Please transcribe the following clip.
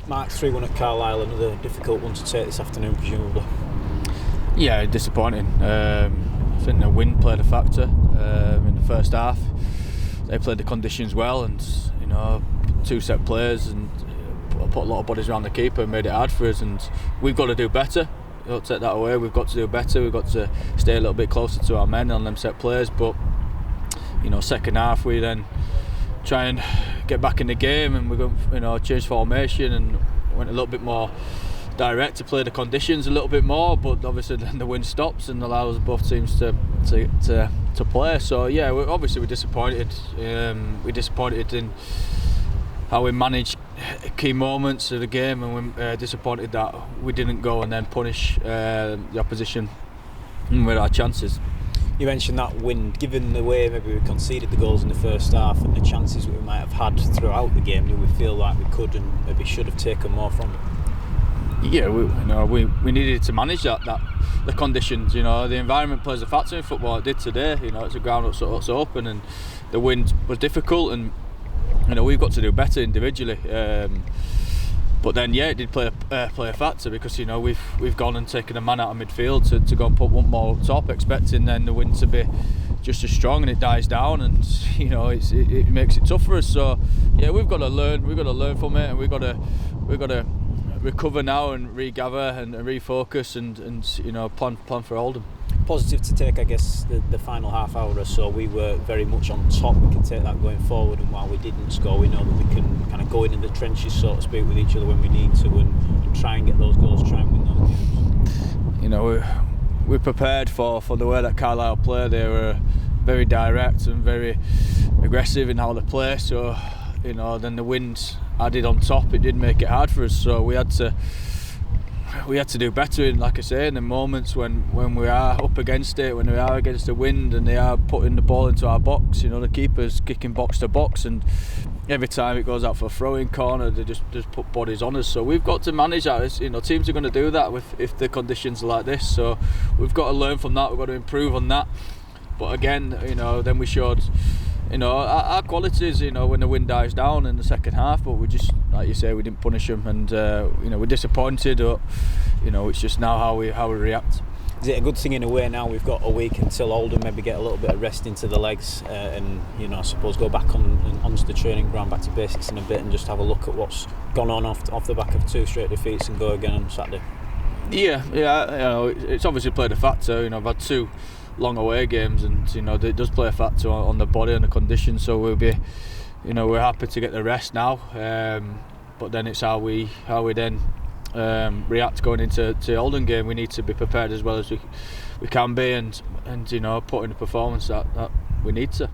Mark, 3-1 at Carlisle, another difficult one to take this afternoon, presumably. Yeah, disappointing. I think the wind played a factor in the first half. They played the conditions well, and two set players and put a lot of bodies around the keeper and made it hard for us. And we've got to do better. Don't take that away. We've got to do better. We've got to stay a little bit closer to our men on them set players. But second half we then try and get back in the game, and we're going change formation and went a little bit more direct to play the conditions a little bit more. But obviously then the wind stops and allows both teams to play. So yeah, we're disappointed. We're disappointed in how we managed key moments of the game, and we're disappointed that we didn't go and then punish the opposition with our chances. You mentioned that wind. Given the way maybe we conceded the goals in the first half and the chances we might have had throughout the game, do we feel like we could and maybe should have taken more from it? Yeah, we needed to manage that the conditions. The environment plays a factor in football. It did today. It's a ground that's open, and the wind was difficult, and we've got to do better individually. But then, it did play a factor, because we've gone and taken a man out of midfield to go and put one more up top, expecting then the wind to be just as strong, and it dies down, and it makes it tough for us. So yeah, we've got to learn. We've got to learn from it, and we've got to recover now and regather and refocus and plan for Oldham. Positive to take, I guess, the final half hour or so. We were very much on top. We can take that going forward, and while we didn't score, we know that we can kind of go in the trenches, so to speak, with each other when we need to, and try and get those goals, try and win those games. We're prepared for the way that Carlisle play. They were very direct and very aggressive in how they play. So then the wind added on top. It did make it hard for us. So we had to do better in, like I say, in the moments when we are up against it, when we are against the wind and they are putting the ball into our box. The keeper's kicking box to box, and every time it goes out for a throwing corner, they just put bodies on us. So we've got to manage that. Teams are going to do that if the conditions are like this. So we've got to learn from that. We've got to improve on that. But again, then we showed our qualities, when the wind dies down in the second half. But we just, like you say, we didn't punish them, and we're disappointed. But it's just now how we react. Is it a good thing in a way now we've got a week until Oldham, maybe get a little bit of rest into the legs, and I suppose go back onto the training ground, back to basics in a bit, and just have a look at what's gone on off the back of 2 straight defeats and go again on Saturday? Yeah, it's obviously played a factor. I've had 2 long away games, and it does play a factor on the body and the conditions. So we'll be, we're happy to get the rest now. But then it's how we then react going into the Oldham game. We need to be prepared as well as we can be, and put in the performance that we need to.